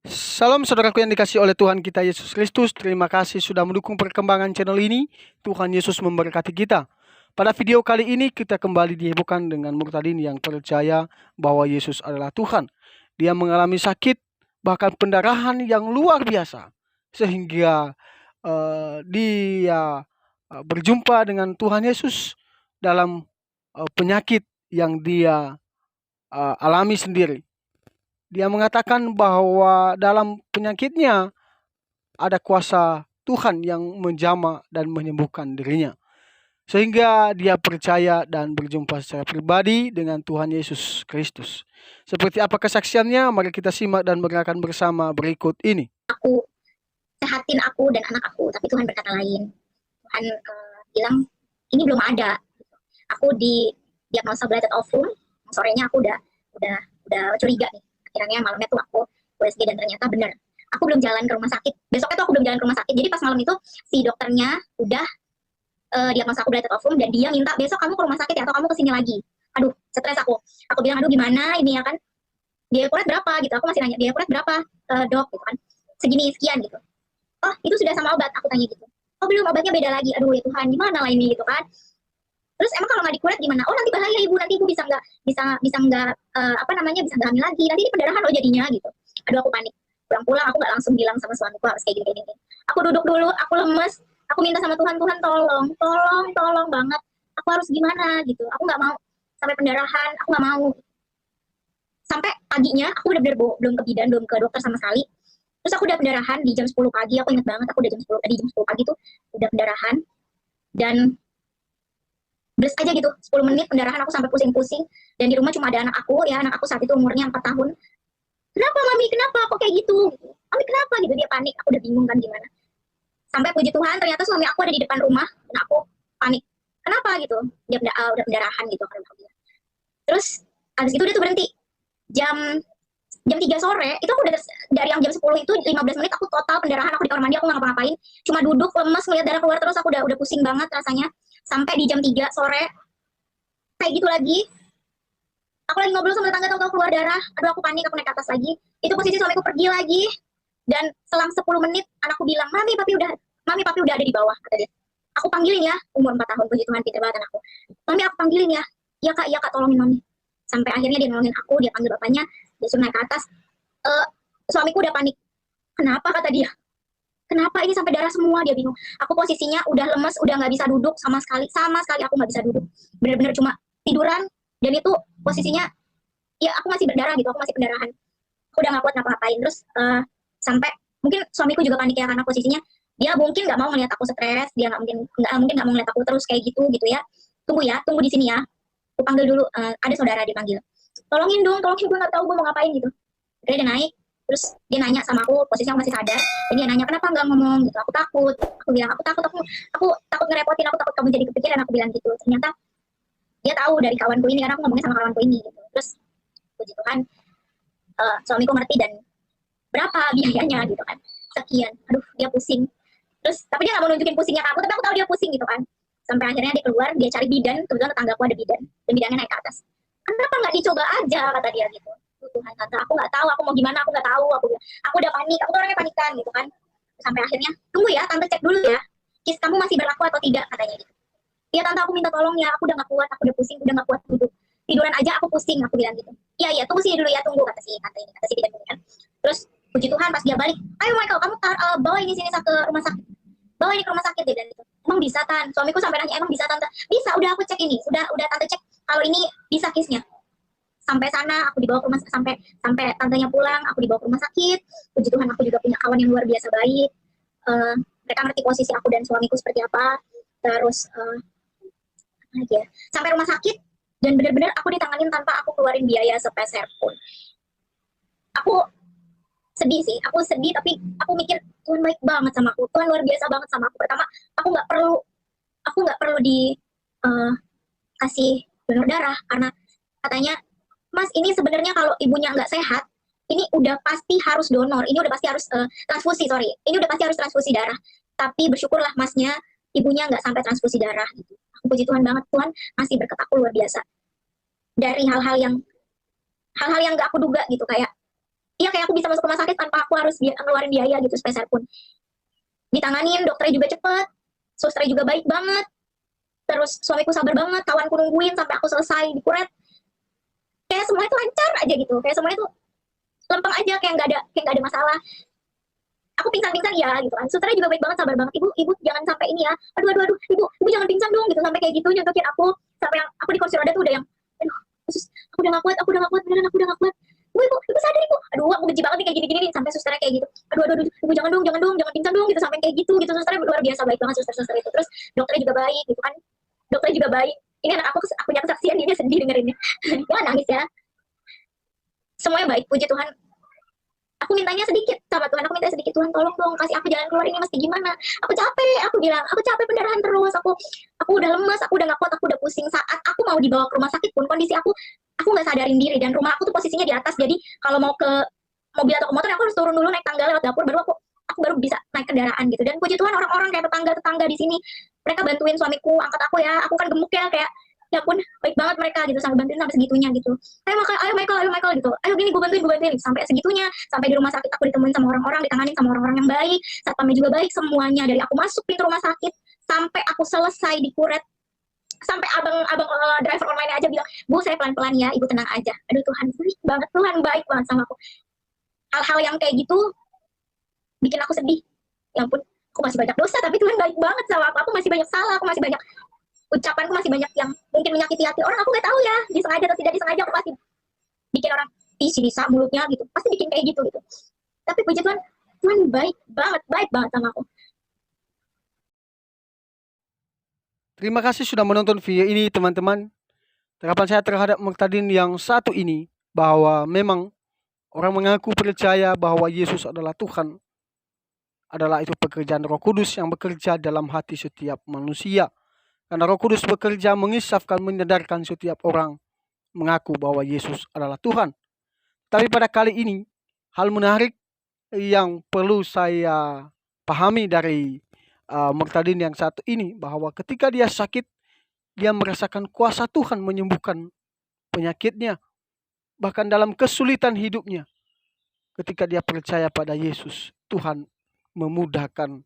Salam saudaraku yang dikasihi oleh Tuhan kita Yesus Kristus. Terima kasih sudah mendukung perkembangan channel ini. Tuhan Yesus memberkati kita. Pada video kali ini kita kembali dihebohkan dengan Murtadin yang percaya bahwa Yesus adalah Tuhan. Dia mengalami sakit, bahkan pendarahan yang luar biasa. Sehingga dia berjumpa dengan Tuhan Yesus dalam penyakit yang dia alami sendiri. Dia mengatakan bahwa dalam penyakitnya ada kuasa Tuhan yang menjamah dan menyembuhkan dirinya. Sehingga dia percaya dan berjumpa secara pribadi dengan Tuhan Yesus Kristus. Seperti apa kesaksiannya? Mari kita simak dan dengarkan bersama berikut ini. Aku sehatin aku dan anak aku, tapi Tuhan berkata lain. Tuhan bilang ini belum ada. Aku di diagnosa blighted ovum, sorenya aku udah curiga nih. Akhirnya malamnya tuh aku USG dan ternyata benar. Aku belum jalan ke rumah sakit. Besoknya tuh aku belum jalan ke rumah sakit. Jadi pas malam itu si dokternya udah diagnosa aku blighted ovum dan dia minta besok kamu ke rumah sakit ya atau kamu kesini lagi. Aduh, stres aku. Aku bilang aduh gimana ini ya kan. Biaya kuret berapa gitu. Aku masih nanya biaya kuret berapa dok gitu kan. Segini sekian gitu. Oh itu sudah sama obat, aku tanya gitu. Oh belum, obatnya beda lagi. Aduh ya Tuhan gimana lah ini gitu kan. Terus emang kalau nggak dikuret gimana? Oh nanti bahaya ibu, nanti ibu bisa nggak bisa nggak hamil lagi. Nanti ini pendarahan loh jadinya gitu. Aduh aku panik. Pulang-pulang aku nggak langsung bilang sama suamiku harus kayak gini. Aku duduk dulu, aku lemes. Aku minta sama Tuhan, Tuhan tolong banget. Aku harus gimana gitu. Aku nggak mau sampai pendarahan. Aku nggak mau. Sampai paginya aku udah bener belum ke bidan, belum ke dokter sama sekali. Terus aku udah pendarahan di jam 10 pagi. Aku ingat banget aku udah jam 10 pagi tuh udah pendarahan. Dan beres aja gitu 10 menit pendarahan aku sampai pusing-pusing dan di rumah cuma ada anak aku ya, anak aku saat itu umurnya 4 tahun. Kenapa mami, kenapa kok kayak gitu, mami kenapa gitu, dia panik. Aku udah bingung kan gimana, sampai puji Tuhan ternyata suami aku ada di depan rumah dan aku panik kenapa gitu, dia udah pendarahan gitu kan. Terus abis itu dia tuh berhenti jam jam 3 sore itu aku udah dari yang jam 10 itu 15 menit aku total pendarahan, aku di kamar mandi aku nggak ngapa-ngapain, cuma duduk lemes ngeliat darah keluar terus, aku udah pusing banget rasanya. Sampai di jam 3 sore kayak gitu lagi, aku lagi ngobrol sama tetangga tahu-tahu keluar darah. Aduh aku panik, aku naik ke atas lagi, itu posisi suamiku pergi lagi. Dan selang 10 menit anakku bilang mami papi udah ada di bawah, kata dia. Aku panggilin ya, umur 4 tahun, puji Tuhan pintar banget anakku. Mami aku panggilin ya, iya kak tolongin mami. Sampai akhirnya dia nolongin aku, dia panggil bapaknya, dia suruh naik ke atas. Suamiku udah panik, kenapa kata dia, kenapa ini sampai darah semua, dia bingung. Aku posisinya udah lemes, udah nggak bisa duduk sama sekali aku nggak bisa duduk, bener-bener cuma tiduran. Dan itu posisinya ya aku masih berdarah gitu, aku masih pendarahan, aku udah nggak kuat ngapa-ngapain. Terus sampai mungkin suamiku juga panik ya, karena posisinya dia mungkin nggak mau melihat aku stres, dia nggak mau melihat aku terus kayak gitu ya. Tunggu di sini ya, aku panggil dulu, ada saudara dipanggil, tolongin gue nggak tahu gue mau ngapain gitu. Akhirnya dia naik, terus dia nanya sama aku, posisinya aku masih sadar, dan dia nanya kenapa nggak ngomong gitu. Aku takut, aku bilang aku takut ngerepotin, aku takut kamu jadi kepikiran, aku bilang gitu. Ternyata dia tahu dari kawanku ini, karena aku ngomongnya sama kawanku ini gitu. Terus puji Tuhan suamiku ngerti dan berapa biayanya gitu kan, sekian. Aduh dia pusing, terus tapi dia nggak mau nunjukin pusingnya ke aku, tapi aku tahu dia pusing gitu kan. Sampai akhirnya dia keluar, dia cari bidan, kebetulan tetanggaku ada bidan dan bidannya naik ke atas. Kenapa nggak dicoba aja, kata dia gitu. Tuhan tante, aku nggak tahu, aku mau gimana, aku nggak tahu, aku udah panik, aku tuh orangnya panikan gitu kan. Sampai akhirnya tunggu ya tante, cek dulu ya kis kamu masih berlaku atau tidak, katanya gitu. Iya tante aku minta tolong ya, aku udah nggak kuat, aku udah pusing, udah nggak kuat duduk, tiduran aja aku pusing, aku bilang gitu. Iya tunggu sini dulu ya, tunggu, kata si tante ini, kata si bidan kan. Terus puji Tuhan pas dia balik, ayo Michael kamu bawa ini sini ke rumah sakit, bawa ini ke rumah sakit deh. Dan itu emang bisa tan, suamiku sampai nanya emang bisa tante, bisa, udah aku cek ini, udah tante cek kalau ini bisa kisnya. Sampai sana aku dibawa ke rumah, sampai tantenya pulang aku dibawa ke rumah sakit. Puji Tuhan aku juga punya kawan yang luar biasa baik, mereka ngerti posisi aku dan suamiku seperti apa. Terus ya, sampai rumah sakit dan benar-benar aku ditanganin tanpa aku keluarin biaya sepeser pun. Aku sedih sih, tapi aku mikir Tuhan baik banget sama aku, Tuhan luar biasa banget sama aku. Pertama aku nggak perlu di kasih donor darah, karena katanya Mas ini sebenarnya kalau ibunya nggak sehat, ini udah pasti harus donor, ini udah pasti harus ini udah pasti harus transfusi darah. Tapi bersyukurlah Masnya, ibunya nggak sampai transfusi darah gitu. Aku puji Tuhan banget, Tuhan masih berkat aku luar biasa. Dari hal-hal yang nggak aku duga gitu, kayak aku bisa masuk rumah sakit tanpa aku harus ngeluarin biaya gitu sepeser pun. Ditanganin, dokternya juga cepet, susternya juga baik banget, terus suamiku sabar banget, kawanku nungguin sampai aku selesai dikuret. Kayak semuanya tuh lancar aja gitu, kayak semuanya tuh lempeng aja, kayak nggak ada masalah. Aku pingsan ya gitu kan, susternya juga baik banget, sabar banget, ibu jangan sampai ini ya, aduh ibu jangan pingsan dong gitu, sampai kayak gitu nyontokin aku, sampai yang aku di kursi roda tuh udah yang aduh khusus, aku udah gak kuat beneran, aku udah gak kuat, ibu sadar ibu, aduh aku benci banget nih kayak gini nih, sampai susternya kayak gitu, aduh ibu jangan pingsan dong gitu, sampai kayak gitu susternya luar biasa baik banget suster itu. Terus dokternya juga baik gitu kan, dokternya juga baik. Ini anak aku punya kesaksian, dia sedih dengerinnya. Dia nangis ya, semuanya baik, puji Tuhan. Aku mintanya sedikit sama Tuhan, aku minta sedikit, Tuhan tolong dong kasih aku jalan keluar, ini mesti gimana, aku capek, aku bilang aku capek pendarahan terus, aku udah lemas, aku udah gak kuat, aku udah pusing. Saat aku mau dibawa ke rumah sakit pun kondisi aku nggak sadarin diri, dan rumah aku tuh posisinya di atas, jadi kalau mau ke mobil atau ke motor aku harus turun dulu naik tangga lewat dapur, baru aku baru bisa naik kendaraan gitu. Dan puji Tuhan orang-orang kayak tetangga di sini mereka bantuin suamiku angkat aku ya, aku kan gemuk ya, kayak ya pun baik banget mereka gitu, sampai bantuin sampai segitunya gitu. Ayo Michael gitu, ayo gini gue bantuin sampai segitunya. Sampai di rumah sakit aku ditemuin sama orang-orang, ditanganin sama orang-orang yang baik, satpamnya juga baik, semuanya dari aku masuk pintu rumah sakit sampai aku selesai dikuret, sampai abang driver online aja bilang, Bu saya pelan-pelan ya, ibu tenang aja. Aduh Tuhan baik banget sama aku. Hal-hal yang kayak gitu bikin aku sedih. Ya ampun, aku masih banyak dosa tapi Tuhan baik banget sama aku masih banyak salah, aku masih banyak ucapanku masih banyak yang mungkin menyakiti hati orang, aku nggak tahu ya, disengaja atau tidak disengaja aku pasti bikin orang si Lisa mulutnya gitu, pasti bikin kayak gitu. Tapi puji Tuhan, Tuhan baik banget sama aku. Terima kasih sudah menonton video ini teman-teman. Tanggapan saya terhadap Muqtadin yang satu ini, bahwa memang orang mengaku percaya bahwa Yesus adalah Tuhan, adalah itu pekerjaan Roh Kudus yang bekerja dalam hati setiap manusia. Karena Roh Kudus bekerja mengisafkan, menyadarkan setiap orang mengaku bahwa Yesus adalah Tuhan. Tapi pada kali ini, hal menarik yang perlu saya pahami dari Muqtadin yang satu ini, bahwa ketika dia sakit, dia merasakan kuasa Tuhan menyembuhkan penyakitnya. Bahkan dalam kesulitan hidupnya, ketika dia percaya pada Yesus, Tuhan memudahkan,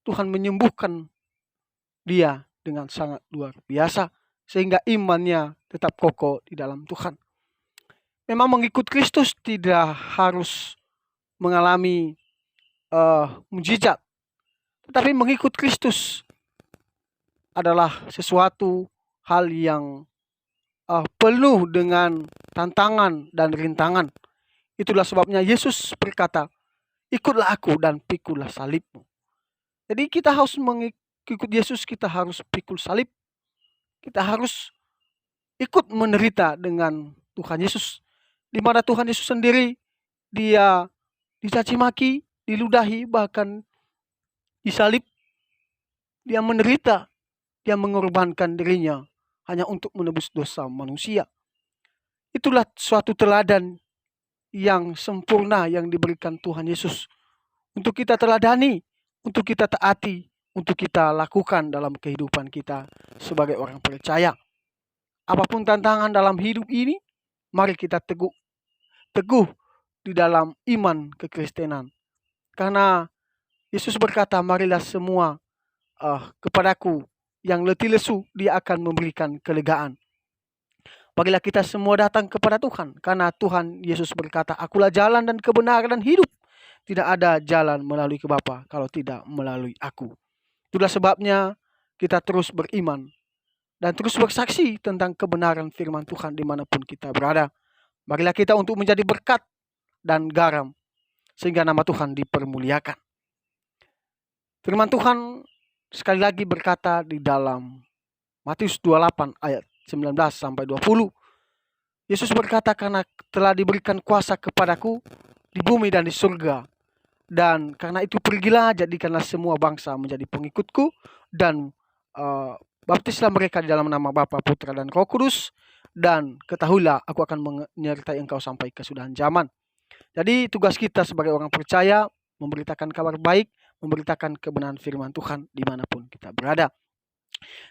Tuhan menyembuhkan dia dengan sangat luar biasa, sehingga imannya tetap kokoh di dalam Tuhan. Memang mengikut Kristus tidak harus mengalami mujizat, tetapi mengikut Kristus adalah sesuatu hal yang penuh dengan tantangan dan rintangan. Itulah sebabnya Yesus berkata, ikutlah aku dan pikulah salibmu. Jadi kita harus mengikut Yesus, kita harus pikul salib. Kita harus ikut menderita dengan Tuhan Yesus. Di mana Tuhan Yesus sendiri, dia dicaci maki, diludahi, bahkan disalib. Dia menderita, dia mengorbankan dirinya hanya untuk menebus dosa manusia. Itulah suatu teladan yang sempurna yang diberikan Tuhan Yesus untuk kita teladani, untuk kita taati, untuk kita lakukan dalam kehidupan kita sebagai orang percaya. Apapun tantangan dalam hidup ini, mari kita teguh di dalam iman kekristenan. Karena Yesus berkata, marilah semua kepadaku yang letih lesu, dia akan memberikan kelegaan. Marilah kita semua datang kepada Tuhan, karena Tuhan Yesus berkata, akulah jalan dan kebenaran dan hidup. Tidak ada jalan melalui ke Bapa kalau tidak melalui aku. Itulah sebabnya kita terus beriman dan terus bersaksi tentang kebenaran firman Tuhan dimanapun kita berada. Marilah kita untuk menjadi berkat dan garam, sehingga nama Tuhan dipermuliakan. Firman Tuhan sekali lagi berkata di dalam Matius 28 ayat 19 sampai 20. Yesus berkata, karena telah diberikan kuasa kepadaku di bumi dan di surga. Dan karena itu pergilah, jadikanlah semua bangsa menjadi pengikutku, dan baptislah mereka di dalam nama Bapa, Putra, dan Roh Kudus. Dan ketahuilah, aku akan menyertai engkau sampai kesudahan zaman. Jadi tugas kita sebagai orang percaya, memberitakan kabar baik, memberitakan kebenaran firman Tuhan dimanapun kita berada.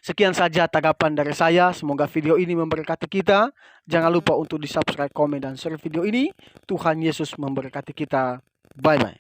Sekian saja tanggapan dari saya. Semoga video ini memberkati kita. Jangan lupa untuk di subscribe, komen, dan share video ini. Tuhan Yesus memberkati kita. Bye-bye.